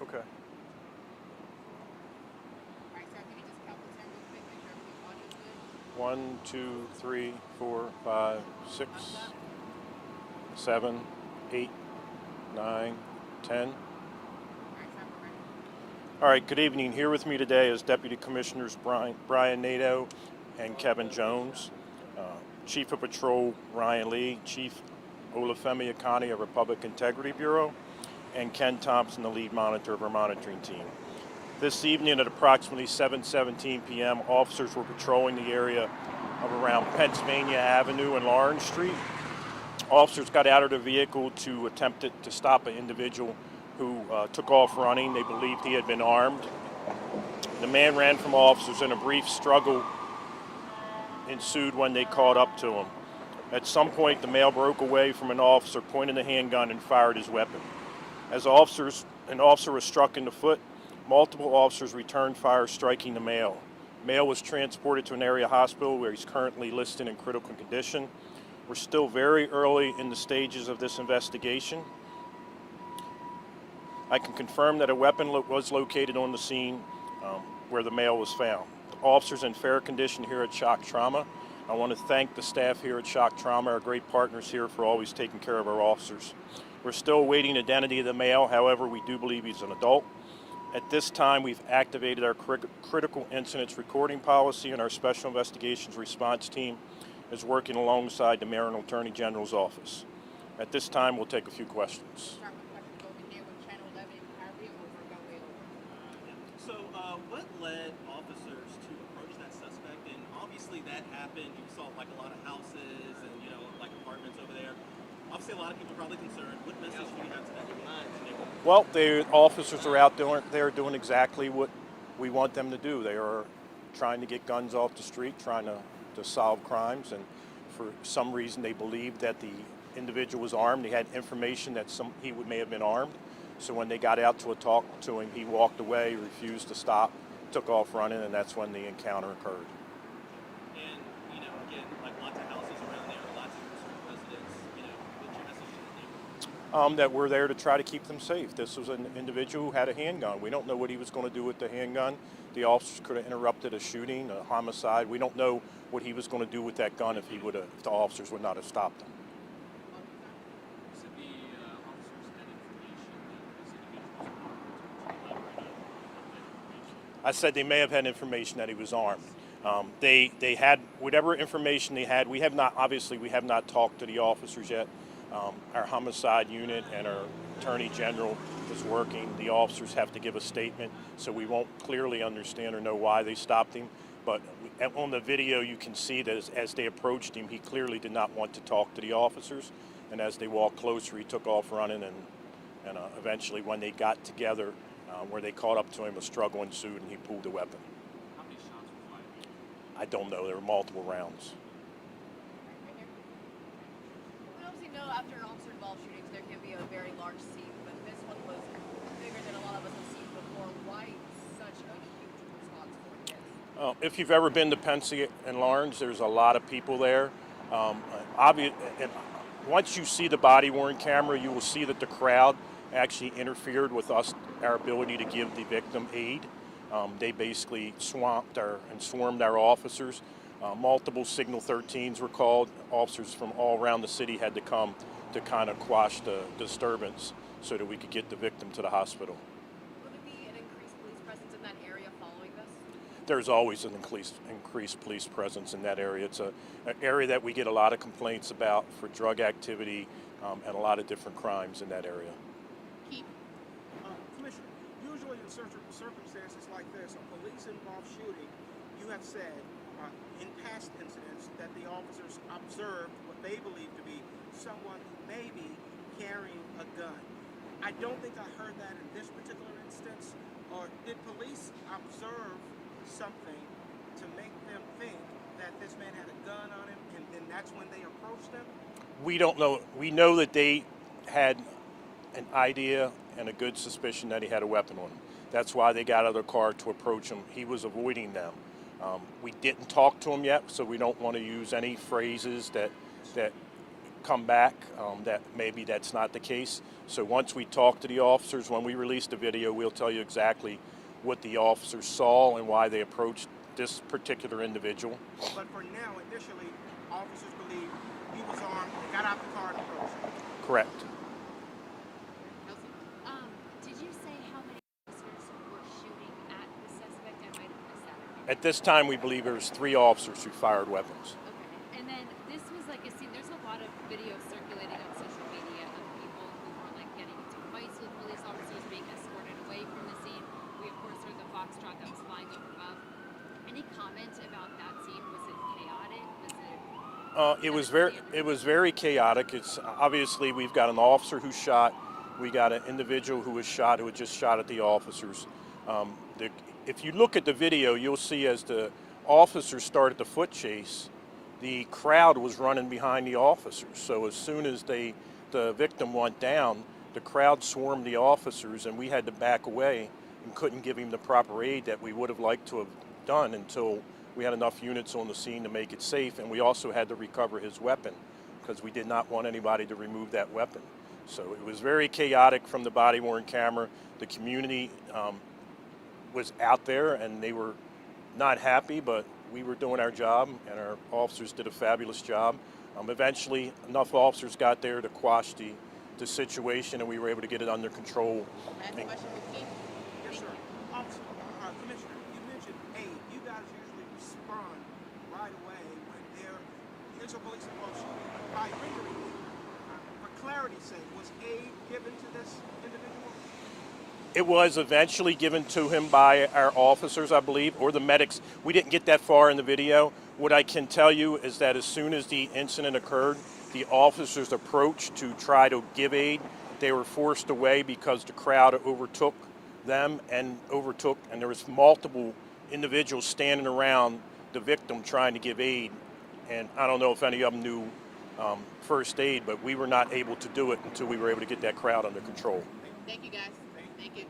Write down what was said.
Okay. All right, sir, can you just count the 10 real quick, make sure everything's audio good? 1, 2, 3, 4, 5, 6, Thumbs up. 7, 8, 9, 10. All right, sir, we're ready. All right, good evening. Here with me today is Deputy Commissioners Brian Nadeau and Kevin Jones, Chief of Patrol Ryan Lee, Chief Olufemi Akani of Republic Integrity Bureau, and Ken Thompson, the lead monitor of our monitoring team. This evening at approximately 7:17 p.m., officers were patrolling the area of around Pennsylvania Avenue and Lawrence Street. Officers got out of their vehicle to attempt to stop an individual who took off running. They believed he had been armed. The man ran from officers, and a brief struggle ensued when they caught up to him. At some point, the male broke away from an officer, pointed a handgun, and fired his weapon. As an officer was struck in the foot, multiple officers returned fire, striking the male. The male was transported to an area hospital where he's currently listed in critical condition. We're still very early in the stages of this investigation. I can confirm that a weapon was located on the scene where the male was found. The officer's in fair condition here at Shock Trauma. I want to thank the staff here at Shock Trauma, our great partners here, for always taking care of our officers. We're still awaiting identity of the male. However, we do believe he's an adult. At this time, we've activated our critical incidents recording policy, and our Special Investigations Response Team is working alongside the Maryland Attorney General's office. At this time, we'll take a few questions. Start with questions over here with Channel 11. Kyrie, over, go way over. So, what led officers to approach that suspect? And obviously, that happened. You saw like a lot of houses and like apartments over there. Obviously, a lot of people are probably concerned. What message do you have to that community? Well, the officers are out there doing exactly what we want them to do. They are trying to get guns off the street, trying to solve crimes, and for some reason they believed that the individual was armed. They had information that he may have been armed. So when they got out to talk to him, he walked away, refused to stop, took off running, and that's when the encounter occurred. And again, like lots of houses around there, lots of concerned residents. What's your message to the neighborhood? That we're there to try to keep them safe. This was an individual who had a handgun. We don't know what he was going to do with the handgun. The officers could have interrupted a shooting, a homicide. We don't know what he was going to do with that gun if the officers would not have stopped him. So the officers had information that this individual was armed. Could you elaborate on that information? I said they may have had information that he was armed. They had whatever information they had. We have not talked to the officers yet. Our homicide unit and our attorney general is working. The officers have to give a statement, so we won't clearly understand or know why they stopped him. But on the video, you can see that as they approached him, he clearly did not want to talk to the officers. And as they walked closer, he took off running. And eventually, when they got together, where they caught up to him, a struggle ensued, and he pulled the weapon. How many shots were fired? I don't know. There were multiple rounds. Right here. We obviously know after officer-involved shootings there can be a very large scene, but this one was bigger than a lot of us have seen before. Why such a huge response for this? If you've ever been to Pennsy and Lawrence, there's a lot of people there. Once you see the body-worn camera, you will see that the crowd actually interfered with our ability to give the victim aid. They basically swarmed our officers. Multiple Signal 13s were called. Officers from all around the city had to come to kind of quash the disturbance so that we could get the victim to the hospital. Will there be an increased police presence in that area following this? There's always an increased police presence in that area. It's an area that we get a lot of complaints about for drug activity and a lot of different crimes in that area. Commissioner, usually in circumstances like this, a police-involved shooting, you have said in past incidents that the officers observed what they believe to be someone who may be carrying a gun. I don't think I heard that in this particular instance. Or did police observe something to make them think that this man had a gun on him, and then that's when they approached him? We don't know. We know that they had an idea and a good suspicion that he had a weapon on him. That's why they got out of their car to approach him. He was avoiding them. We didn't talk to him yet, so we don't want to use any phrases that come back that maybe that's not the case. So once we talk to the officers, when we release the video, we'll tell you exactly what the officers saw and why they approached this particular individual. But for now, initially, officers believe he was armed. They got out the car and approached him. Correct. Did you say how many officers were shooting at the suspect? I might have missed that. At this time, we believe there was 3 officers who fired weapons. Okay. And then this was like a scene. There's a lot of videos circulating on social media of people who were like getting into fights with police officers, being escorted away from the scene. We of course heard the foxtrot that was flying over above. Any comment about that scene? Was it chaotic? It was very chaotic. It's obviously we've got an officer who shot. We got an individual who was shot who had just shot at the officers. If you look at the video, you'll see as the officers started the foot chase, the crowd was running behind the officers. So as soon as the victim went down, the crowd swarmed the officers, and we had to back away and couldn't give him the proper aid that we would have liked to have done until we had enough units on the scene to make it safe. And we also had to recover his weapon because we did not want anybody to remove that weapon. So it was very chaotic from the body-worn camera. The community was out there, and they were not happy, but we were doing our job, and our officers did a fabulous job. Eventually, enough officers got there to quash the situation, and we were able to get it under control. Last question with Keith. Yes, sir. Officer, Commissioner, you mentioned aid. You guys usually respond right away when there is a police involved shooting by rendering aid. For clarity's sake, was aid given to this individual? It was eventually given to him by our officers, I believe, or the medics. We didn't get that far in the video. What I can tell you is that as soon as the incident occurred, the officers approached to try to give aid. They were forced away because the crowd overtook them and there was multiple individuals standing around the victim trying to give aid. And I don't know if any of them knew first aid, but we were not able to do it until we were able to get that crowd under control. Thank you, guys. Thank you.